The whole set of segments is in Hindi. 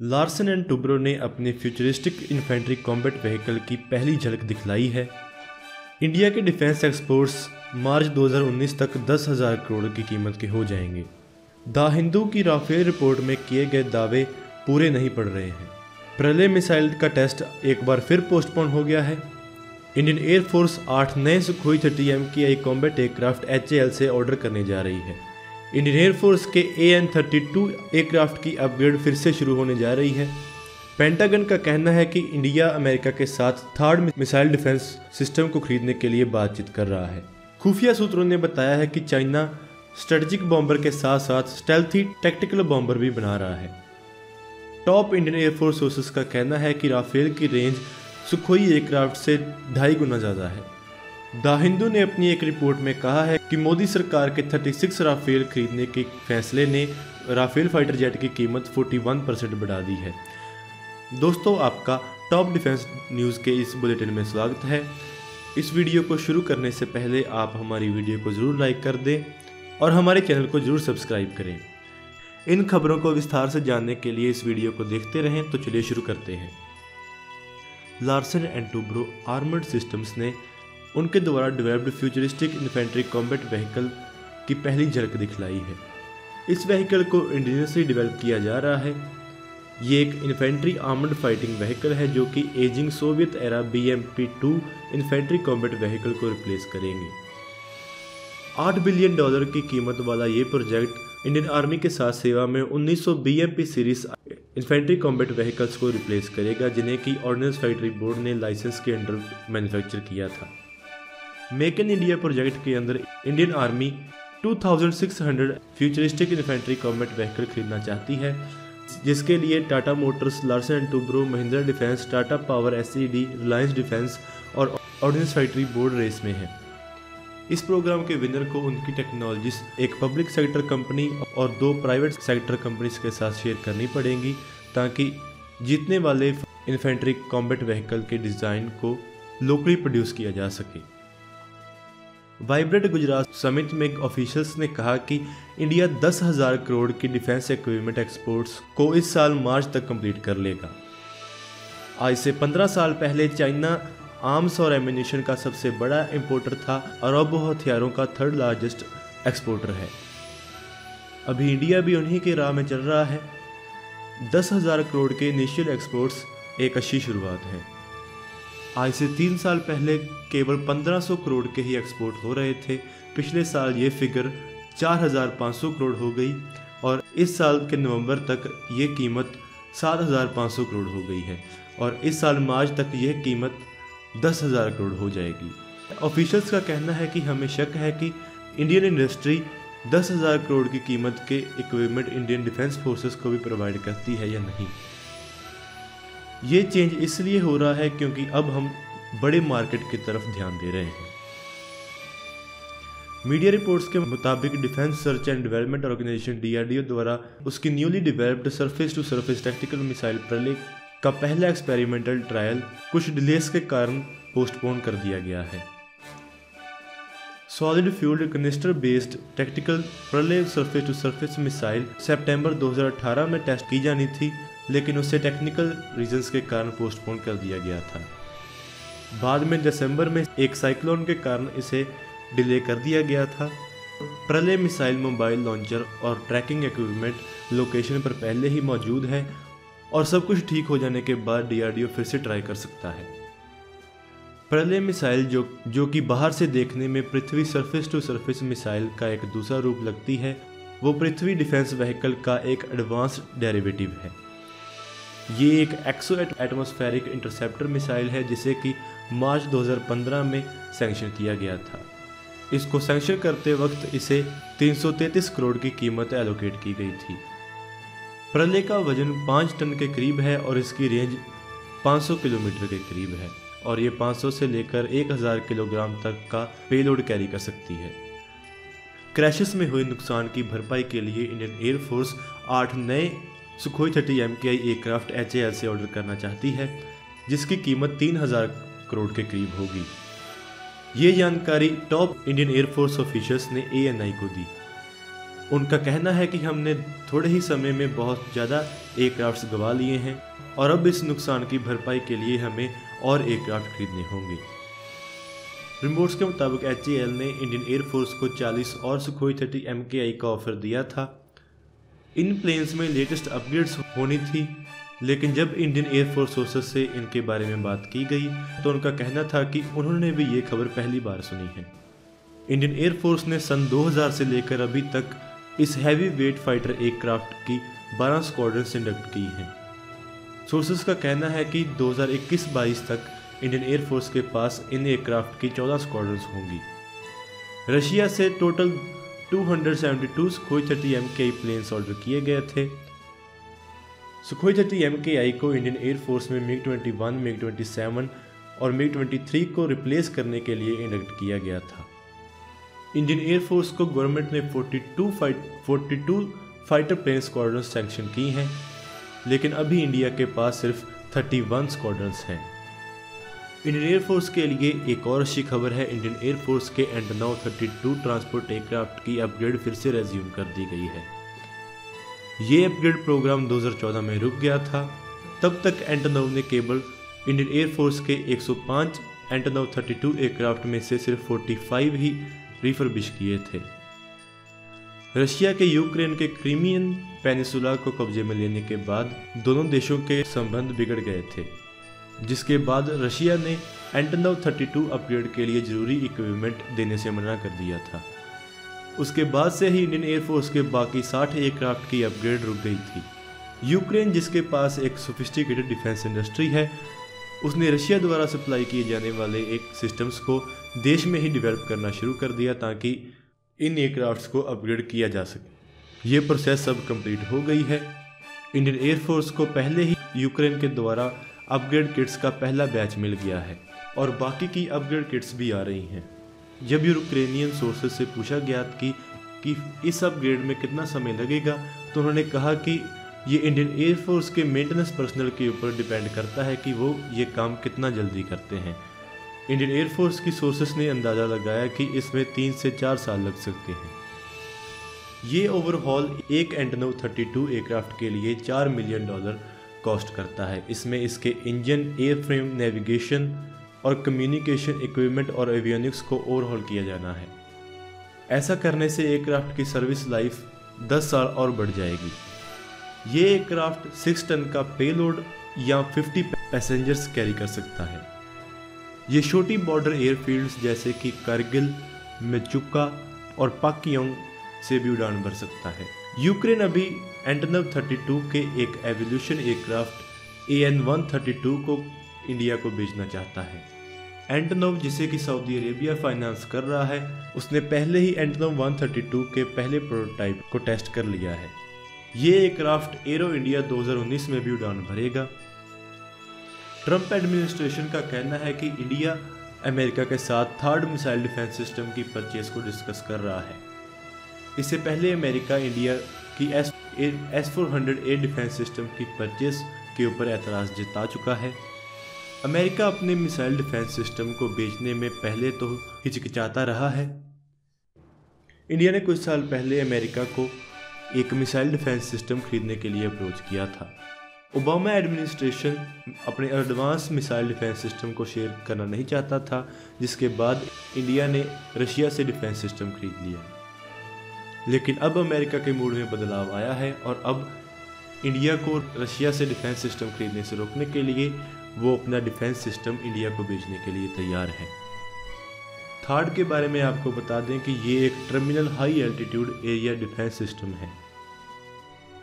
लार्सन एंड टुब्रो ने अपने फ्यूचरिस्टिक इन्फेंट्री कॉम्बैट व्हीकल की पहली झलक दिखलाई है। इंडिया के डिफेंस एक्सपोर्ट्स मार्च 2019 तक 10,000 करोड़ की कीमत के हो जाएंगे। द हिंदू की राफेल रिपोर्ट में किए गए दावे पूरे नहीं पड़ रहे हैं। प्रलय मिसाइल का टेस्ट एक बार फिर पोस्टपोन हो गया है। इंडियन एयरफोर्स 8 नए Sukhoi 30 MKI combat aircraft HAL से ऑर्डर करने जा रही है। इंडियन एयरफोर्स के AN-32 एयरक्राफ्ट की अपग्रेड फिर से शुरू होने जा रही है। पेंटागन का कहना है कि इंडिया अमेरिका के साथ थर्ड मिसाइल डिफेंस सिस्टम को खरीदने के लिए बातचीत कर रहा है। खुफिया सूत्रों ने बताया है कि चाइना स्ट्रेटेजिक बॉम्बर के साथ साथ स्टेल्थी टैक्टिकल बॉम्बर भी बना रहा है। टॉप इंडियन एयरफोर्स सोर्सेस का कहना है कि राफेल की रेंज सुखोई एयरक्राफ्ट से 2.5 गुना ज़्यादा है। द हिंदू ने अपनी एक रिपोर्ट में कहा है कि मोदी सरकार के 36 राफेल खरीदने के फैसले ने राफेल फाइटर जेट की कीमत 41% बढ़ा दी है। दोस्तों, आपका टॉप डिफेंस न्यूज़ के इस बुलेटिन में स्वागत है। इस वीडियो को शुरू करने से पहले आप हमारी वीडियो को ज़रूर लाइक कर दें और हमारे चैनल को ज़रूर सब्सक्राइब करें। इन खबरों को विस्तार से जानने के लिए इस वीडियो को देखते रहें। तो चलिए शुरू करते हैं। Larsen and Toubro armoured systems ने उनके द्वारा developed futuristic infantry combat vehicle की पहली झलक दिखलाई है। इस व्हीकल को इंडिजिनसली डेवलप किया जा रहा है। ये एक इन्फेंट्री आर्मर्ड फाइटिंग व्हीकल है जो कि ageing Soviet era BMP-2 infantry combat vehicle को रिप्लेस करेंगे। $8 बिलियन की कीमत वाला ये प्रोजेक्ट इंडियन आर्मी के साथ सेवा में 1900 BMP series infantry combat vehicles को रिप्लेस करेगा, जिन्हें कि ऑर्डिनेंस फैक्ट्री बोर्ड ने लाइसेंस के अंडर मैन्युफैक्चर किया था। मेक इन इंडिया प्रोजेक्ट के अंदर Indian army 2600 futuristic infantry combat vehicle खरीदना चाहती है, जिसके लिए Tata Motors, Larsen and Toubro, Mahindra defence, Tata power SED, Reliance defence और ऑर्डिनेंस फैक्ट्री बोर्ड रेस में है। इस प्रोग्राम के विनर को उनकी टेक्नोलॉजीज एक पब्लिक सेक्टर कंपनी और 2 प्राइवेट सेक्टर कंपनीज के साथ शेयर करनी पड़ेंगी, ताकि जीतने वाले इन्फेंट्री कॉम्बैट व्हीकल के डिज़ाइन को लोकली प्रोड्यूस किया जा सके। वाइब्रेंट गुजरात समिट में ऑफिशियल्स ने कहा कि इंडिया 10,000 करोड़ की डिफेंस इक्विपमेंट एक्सपोर्ट्स को इस साल मार्च तक कंप्लीट कर लेगा। आज से 15 साल पहले चाइना आर्म्स और एम्यूनिशन का सबसे बड़ा इंपोर्टर था और अब वो हथियारों का 3rd लार्जेस्ट एक्सपोर्टर है। अभी इंडिया भी उन्हीं के राह में चल रहा है। 10,000 करोड़ के इनिशियल एक्सपोर्ट्स एक अच्छी शुरुआत है। आज से 3 साल पहले केवल 1500 करोड़ के ही एक्सपोर्ट हो रहे थे। पिछले साल ये फिगर 4,500 करोड़ हो गई और इस साल के नवंबर तक ये कीमत 7,500 करोड़ हो गई है और इस साल मार्च तक यह कीमत 10,000 करोड़ हो जाएगी। ऑफिशियल्स का कहना है कि हमें शक है कि इंडियन इंडस्ट्री 10,000 करोड़ की कीमत के इक्विपमेंट इंडियन डिफेंस फोर्सेस को भी प्रोवाइड करती है या नहीं। ये चेंज इसलिए हो रहा है क्योंकि अब हम बड़े मार्केट की तरफ ध्यान दे रहे हैं। मीडिया रिपोर्ट्स के मुताबिक defence search and development organisation DRDO द्वारा उसकी newly developed surface to surface tactical missile Pralay का पहला एक्सपेरिमेंटल ट्रायल कुछ डिलेस के कारण पोस्टपोन कर दिया गया है। Solid fuelled canister based tactical प्रलय सरफेस टू सरफेस मिसाइल सितंबर 2018 में टेस्ट की जानी थी, लेकिन उसे टेक्निकल रीजंस के कारण पोस्टपोन कर दिया गया था। बाद में दिसंबर में एक साइक्लोन के कारण इसे डिले कर दिया गया था। प्रलय मिसाइल मोबाइल लॉन्चर और ट्रैकिंग इक्विपमेंट लोकेशन पर पहले ही मौजूद है और सब कुछ ठीक हो जाने के बाद DRDO फिर से ट्राई कर सकता है। प्रलय मिसाइल जो कि बाहर से देखने में पृथ्वी सरफेस टू सरफेस मिसाइल का एक दूसरा रूप लगती है, वो पृथ्वी डिफेंस व्हीकल का एक एडवांस्ड डेरिवेटिव है। ये एक एक्सो एटमॉस्फेरिक इंटरसेप्टर मिसाइल है जिसे कि मार्च 2015 में सैंक्शन किया गया था। इसको सैंक्शन करते वक्त इसे 333 करोड़ की कीमत एलोकेट की गई थी। प्रलय का वजन 5 टन के करीब है और इसकी रेंज 500 किलोमीटर के करीब है और ये 500 से लेकर 1000 किलोग्राम तक का पेलोड कैरी कर सकती है। क्रैशेस में हुए नुकसान की भरपाई के लिए इंडियन एयरफोर्स 8 नए सुखोई 30 MKI एयरक्राफ्ट HAL से ऑर्डर करना चाहती है, जिसकी कीमत 3,000 करोड़ के करीब होगी। ये जानकारी टॉप इंडियन एयरफोर्स ऑफिशियल्स ने ANI को दी। उनका कहना है कि हमने थोड़े ही समय में बहुत ज़्यादा एयरक्राफ्ट्स गंवा लिए हैं और अब इस नुकसान की भरपाई के लिए हमें और एयरक्राफ्ट खरीदने होंगे। रिपोर्ट्स के मुताबिक HAL ने इंडियन एयरफोर्स को 40 और सुखोई 30 MKI का ऑफर दिया था। इन प्लेन्स में लेटेस्ट अपग्रेड्स होनी थी, लेकिन जब इंडियन एयरफोर्स सोर्सेस से इनके बारे में बात की गई तो उनका कहना था कि उन्होंने भी ये खबर पहली बार सुनी है। इंडियन एयरफोर्स ने सन 2000 से लेकर अभी तक इस हैवी वेट फाइटर एयरक्राफ्ट की 12 स्क्वाड्रन्स इंडक्ट की हैं। सोर्सेस का कहना है कि 2021-22 तक इंडियन एयरफोर्स के पास इन एयरक्राफ्ट की 14 स्क्वाड्रन्स होंगी। रशिया से total 272 Sukhoi 30 MKI planes order किए गए थे। सुखोई 30 MKI को इंडियन एयरफोर्स में MiG-21, MiG-27 और MiG-23 को रिप्लेस करने के लिए इंडक्ट किया गया था। इंडियन एयरफोर्स को गवर्नमेंट ने 42 फाइटर प्लेन स्क्वाड्रन्स सैंक्शन की हैं, लेकिन अभी इंडिया के पास सिर्फ 31 स्क्वाड्रन्स हैं। इंडियन एयरफोर्स के लिए एक और अच्छी खबर है। इंडियन एयरफोर्स के एंटोनोव 32 ट्रांसपोर्ट एयरक्राफ्ट की अपग्रेड फिर से रेज्यूम कर दी गई है। ये अपग्रेड प्रोग्राम 2014 में रुक गया था। तब तक एंटोनोव ने केवल इंडियन एयरफोर्स के 105 एंटोनोव 32 एयरक्राफ्ट में से सिर्फ 45 ही रिफर्बिश किए थे। रशिया के यूक्रेन के क्रीमियन पेनिसुला को कब्जे में लेने के बाद दोनों देशों के संबंध बिगड़ गए थे, जिसके बाद रशिया ने एंटोनोव 32 अपग्रेड के लिए जरूरी इक्विपमेंट देने से मना कर दिया था। उसके बाद से ही इंडियन एयरफोर्स के बाकी 60 एयरक्राफ्ट की अपग्रेड रुक गई थी। यूक्रेन, जिसके पास एक सोफिस्टिकेटेड डिफेंस इंडस्ट्री है, उसने रशिया द्वारा सप्लाई किए जाने वाले एक सिस्टम्स को देश में ही डेवलप करना शुरू कर दिया ताकि इन एयरक्राफ्ट्स को अपग्रेड किया जा सके। ये प्रोसेस अब कंप्लीट हो गई है। इंडियन एयरफोर्स को पहले ही यूक्रेन के द्वारा अपग्रेड किट्स का पहला बैच मिल गया है और बाकी की अपग्रेड किट्स भी आ रही हैं। जब यूक्रेनियन सोर्सेज से पूछा गया कि इस अपग्रेड में कितना समय लगेगा, तो उन्होंने कहा कि ये इंडियन एयरफोर्स के मेंटेनेंस पर्सनल के ऊपर डिपेंड करता है कि वो ये काम कितना जल्दी करते हैं। इंडियन एयरफोर्स की सोर्सेस ने अंदाज़ा लगाया कि इसमें 3 से 4 साल लग सकते हैं। ये ओवरहॉल एक एंटोनोव 32 एयरक्राफ्ट के लिए $4 मिलियन कॉस्ट करता है। इसमें इसके इंजन, एयरफ्रेम, नेविगेशन और कम्युनिकेशन इक्विपमेंट और एवियोनिक्स को ओवरहॉल किया जाना है। ऐसा करने से एयरक्राफ्ट की सर्विस लाइफ 10 साल और बढ़ जाएगी। ये एयरक्राफ्ट 6 टन का पेलोड या 50 पैसेंजर्स कैरी कर सकता है। ये छोटी बॉर्डर एयरफील्ड्स जैसे कि कारगिल, मेचुका और पाक्योंग से भी उड़ान भर सकता है। यूक्रेन अभी एंटोनोव 32 के एक एवोल्यूशन एयरक्राफ्ट AN-132 को इंडिया को बेचना चाहता है। एंटोनोव, जिसे कि सऊदी अरेबिया फाइनेंस कर रहा है, उसने पहले ही एंटोनोव 132 के पहले प्रोटोटाइप को टेस्ट कर लिया है। ये एयरक्राफ्ट एरो इंडिया 2019 में भी उड़ान भरेगा। ट्रंप एडमिनिस्ट्रेशन का कहना है कि इंडिया अमेरिका के साथ 3rd मिसाइल डिफेंस सिस्टम की परचेज को डिस्कस कर रहा है। इससे पहले अमेरिका इंडिया की S-400 एयर डिफेंस सिस्टम की परचेज के ऊपर एतराज़ जता चुका है। अमेरिका अपने मिसाइल डिफेंस सिस्टम को बेचने में पहले तो हिचकिचाता रहा है। इंडिया ने कुछ साल पहले अमेरिका को एक मिसाइल डिफेंस सिस्टम खरीदने के लिए अप्रोच किया था। ओबामा एडमिनिस्ट्रेशन अपने एडवांस मिसाइल डिफेंस सिस्टम को शेयर करना नहीं चाहता था, जिसके बाद इंडिया ने रशिया से डिफेंस सिस्टम खरीद लिया। लेकिन अब अमेरिका के मूड में बदलाव आया है और अब इंडिया को रशिया से डिफेंस सिस्टम खरीदने से रोकने के लिए वो अपना डिफेंस सिस्टम इंडिया को बेचने के लिए तैयार है। थर्ड के बारे में आपको बता दें कि ये एक terminal high altitude area defence system है।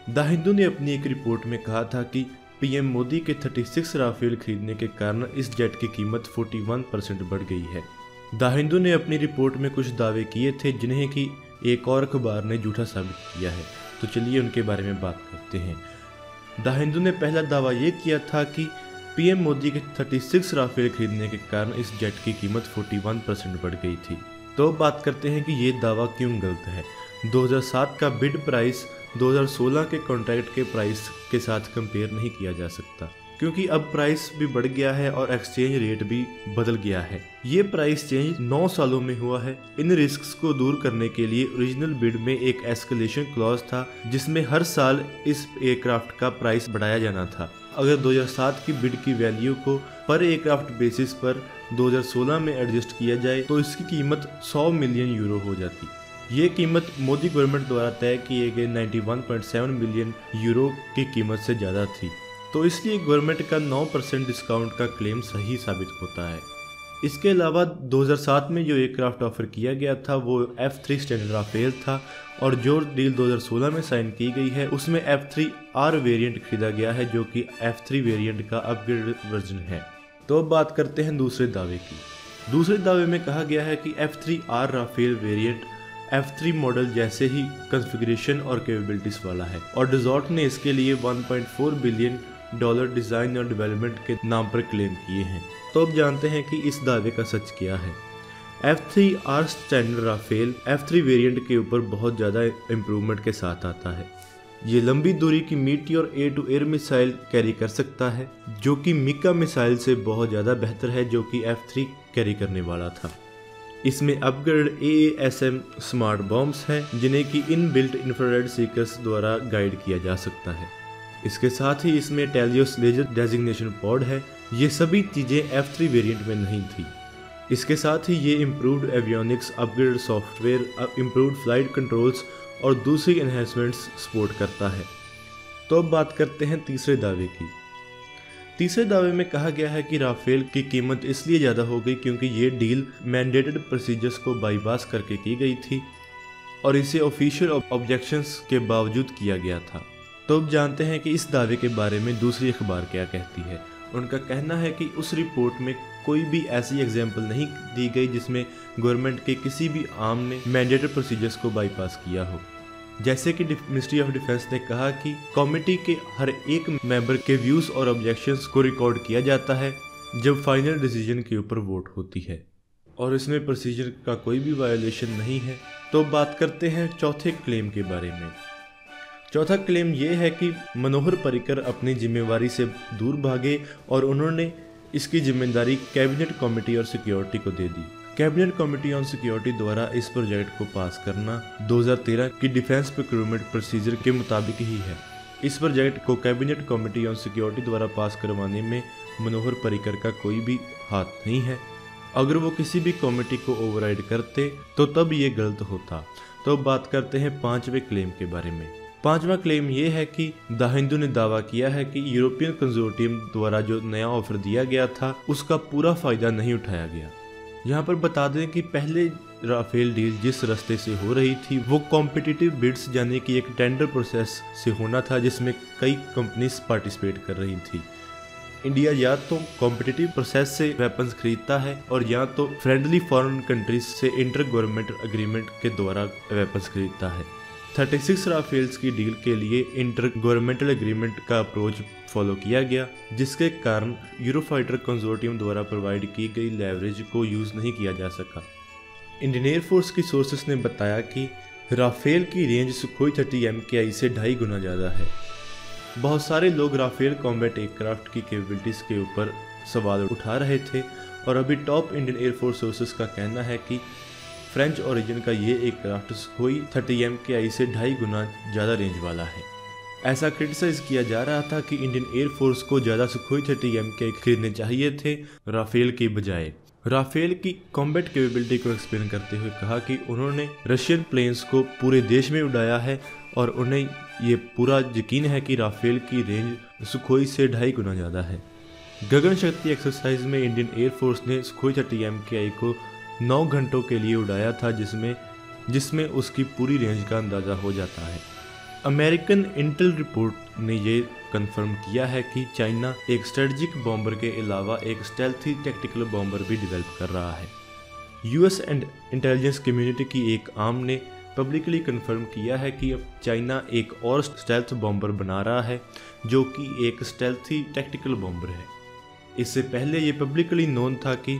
द हिंदू ने अपनी एक रिपोर्ट में कहा था कि पीएम मोदी के 36 राफेल खरीदने के कारण इस जेट की कीमत 41% बढ़ गई है। द हिंदू ने अपनी रिपोर्ट में कुछ दावे किए थे जिन्हें कि एक और अखबार ने झूठा साबित किया है, तो चलिए उनके बारे में बात करते हैं। द हिंदू ने पहला दावा ये किया था कि पीएम मोदी के 36 राफेल खरीदने के कारण इस जेट की कीमत 41% बढ़ गई थी। तो बात करते हैं कि ये दावा क्यों गलत है। 2007 का बिड प्राइस 2016 के कॉन्ट्रैक्ट के प्राइस के साथ कंपेयर नहीं किया जा सकता। क्योंकि अब प्राइस भी बढ़ गया है और एक्सचेंज रेट भी बदल गया है। ये प्राइस चेंज 9 सालों में हुआ है। इन रिस्क्स को दूर करने के लिए ओरिजिनल बिड में एक एस्केलेशन क्लॉज था, जिसमें हर साल इस एयरक्राफ्ट का प्राइस बढ़ाया जाना था। अगर 2007 की बिड की वैल्यू को पर एयरक्राफ्ट बेसिस पर 2016 में एडजस्ट किया जाए तो इसकी कीमत 100 मिलियन यूरो हो जाती। ये कीमत मोदी गवर्नमेंट द्वारा तय किए गए 91.7 मिलियन यूरो की कीमत से ज़्यादा थी, तो इसलिए गवर्नमेंट का 9% डिस्काउंट का क्लेम सही साबित होता है। इसके अलावा 2007 में जो एयरक्राफ्ट ऑफर किया गया था वो F3 स्टैंडर्ड राफेल था, और जो डील 2016 में साइन की गई है उसमें F3R वेरिएंट खरीदा गया है, जो कि F3 वेरिएंट का अपग्रेडेड वर्जन है। तो अब बात करते हैं दूसरे दावे की। दूसरे दावे में कहा गया है कि F3R Rafale variant F3 model जैसे ही कॉन्फ़िगरेशन और कैपेबिलिटीज वाला है, और डजॉट ने इसके लिए $1.4 बिलियन डिज़ाइन और डेवलपमेंट के नाम पर क्लेम किए हैं। तो अब जानते हैं कि इस दावे का सच क्या है। F3R standard Rafale F3 variant के ऊपर बहुत ज़्यादा इम्प्रूवमेंट के साथ आता है। ये लंबी दूरी की meteor air to air missile carry कर सकता है, जो कि मिका मिसाइल से बहुत ज़्यादा बेहतर है, जो कि F3 कैरी करने वाला था। इसमें अपग्रेड AASM स्मार्ट बॉम्ब्स हैं, जिन्हें कि इनबिल्ट इंफ्रारेड सीकर्स द्वारा गाइड किया जा सकता है। इसके साथ ही इसमें टेलियोस लेजर डेजिग्नेशन पॉड है। ये सभी चीज़ें F3 वेरिएंट में नहीं थी। इसके साथ ही ये improved avionics, upgraded software, improved flight controls और दूसरी एनहेंसमेंट्स सपोर्ट करता है। तो अब बात करते हैं तीसरे दावे की। तीसरे दावे में कहा गया है कि राफेल की कीमत इसलिए ज़्यादा हो गई क्योंकि ये डील मैंडेटेड प्रोसीजर्स को बाईपास करके की गई थी और इसे ऑफिशियल ऑब्जेक्शंस के बावजूद किया गया था। तो अब जानते हैं कि इस दावे के बारे में दूसरी अखबार क्या कहती है। उनका कहना है कि उस रिपोर्ट में कोई भी ऐसी एग्जाम्पल नहीं दी गई जिसमें गवर्नमेंट के किसी भी आर्म ने मैंडेटेड प्रोसीजर्स को बाईपास किया हो। जैसे कि मिनिस्ट्री ऑफ डिफेंस ने कहा कि कमेटी के हर एक मेंबर के व्यूज और ऑब्जेक्शंस को रिकॉर्ड किया जाता है जब फाइनल डिसीजन के ऊपर वोट होती है, और इसमें प्रोसीजर का कोई भी वायोलेशन नहीं है। तो बात करते हैं चौथे क्लेम के बारे में। चौथा क्लेम ये है कि मनोहर पर्रिकर अपनी जिम्मेवारी से दूर भागे और उन्होंने इसकी जिम्मेदारी कैबिनेट कमेटी और सिक्योरिटी को दे दी। कैबिनेट कमेटी ऑन सिक्योरिटी द्वारा इस प्रोजेक्ट को पास करना 2013 की डिफेंस प्रोक्योरमेंट प्रोसीजर के मुताबिक ही है। इस प्रोजेक्ट को कैबिनेट कमेटी ऑन सिक्योरिटी द्वारा पास करवाने में मनोहर पर्रिकर का कोई भी हाथ नहीं है। अगर वो किसी भी कमेटी को ओवरराइड करते तो तब ये गलत होता। तो बात करते हैं पांचवें क्लेम के बारे में। पांचवा क्लेम ये है कि द हिंदू ने दावा किया है कि यूरोपियन कंसोर्टियम द्वारा जो नया ऑफर दिया गया था उसका पूरा फायदा नहीं उठाया गया। यहाँ पर बता दें कि पहले राफेल डील जिस रास्ते से हो रही थी वो कॉम्पिटिटिव बिड्स यानी कि एक टेंडर प्रोसेस से होना था, जिसमें कई कंपनीज पार्टिसिपेट कर रही थी। इंडिया या तो कॉम्पिटिटिव प्रोसेस से वेपन्स खरीदता है और या तो फ्रेंडली फॉरेन कंट्रीज से इंटर गवर्नमेंट एग्रीमेंट के द्वारा वेपन्स खरीदता है। 36 राफेल्स की डील के लिए इंटर गवर्नमेंटल एग्रीमेंट का अप्रोच फॉलो किया गया, जिसके कारण यूरोफाइटर कंसोर्टियम द्वारा प्रोवाइड की गई लेवरेज को यूज़ नहीं किया जा सका। इंडियन एयरफोर्स की सोर्सेस ने बताया कि राफेल की रेंज सुखोई 30 MKI से 2.5 गुना ज़्यादा है। बहुत सारे लोग राफेल कॉम्बैट एयरक्राफ्ट की कैपेबिलिटीज़ के ऊपर सवाल उठा रहे थे और अभी टॉप इंडियन एयरफोर्स सोर्सेस का कहना है कि फ्रेंच ओरिजिन का ये एयरक्राफ्ट सुखोई 30 MKI से 2.5 गुना ज़्यादा रेंज वाला है। ऐसा क्रिटिसाइज किया जा रहा था कि इंडियन एयरफोर्स को ज़्यादा सुखोई 30 MKI खरीदने चाहिए थे राफेल के बजाय। राफेल की कॉम्बैट कैपेबिलिटी को एक्सप्लेन करते हुए कहा कि उन्होंने रशियन प्लेन्स को पूरे देश में उड़ाया है और उन्हें ये पूरा यकीन है कि राफेल की रेंज सुखोई से 2.5 गुना ज़्यादा है। गगन शक्ति एक्सरसाइज में इंडियन एयरफोर्स ने सुखोई 30 MKI को 9 घंटों के लिए उड़ाया था, जिसमें उसकी पूरी रेंज का अंदाज़ा हो जाता है। अमेरिकन इंटेल रिपोर्ट ने ये कंफर्म किया है कि चाइना एक स्ट्रेटजिक बॉम्बर के अलावा एक स्टेल्थी टैक्टिकल बॉम्बर भी डेवलप कर रहा है। यूएस एंड इंटेलिजेंस कम्युनिटी की एक आर्म ने पब्लिकली कंफर्म किया है कि अब चाइना एक और स्टेल्थ बॉम्बर बना रहा है, जो कि एक स्टेल्थी टैक्टिकल बॉम्बर है। इससे पहले ये पब्लिकली नोन था कि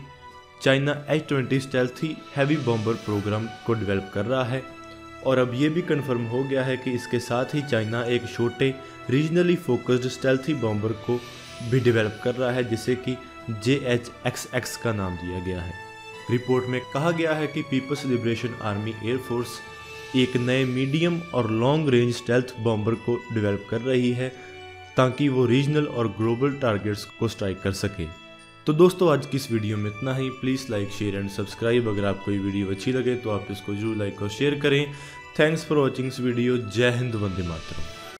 China H-20 stealthy heavy bomber program को डेवलप कर रहा है, और अब ये भी कंफर्म हो गया है कि इसके साथ ही चाइना एक छोटे रीजनली फोकस्ड स्टेल्थी बॉम्बर को भी डेवलप कर रहा है जिसे कि JHXX का नाम दिया गया है। रिपोर्ट में कहा गया है कि पीपल्स लिबरेशन आर्मी एयरफोर्स एक नए मीडियम और लॉन्ग रेंज स्टेल्थ बॉम्बर को डेवलप कर रही है ताकि वो रीजनल और ग्लोबल टारगेट्स को स्ट्राइक कर सके। तो दोस्तों आज की इस वीडियो में इतना ही। Please like share and subscribe. अगर आपको ये वीडियो अच्छी लगे तो आप इसको जरूर लाइक और शेयर करें। थैंक्स फॉर वॉचिंग इस वीडियो। जय हिंद, वंदे मातरम।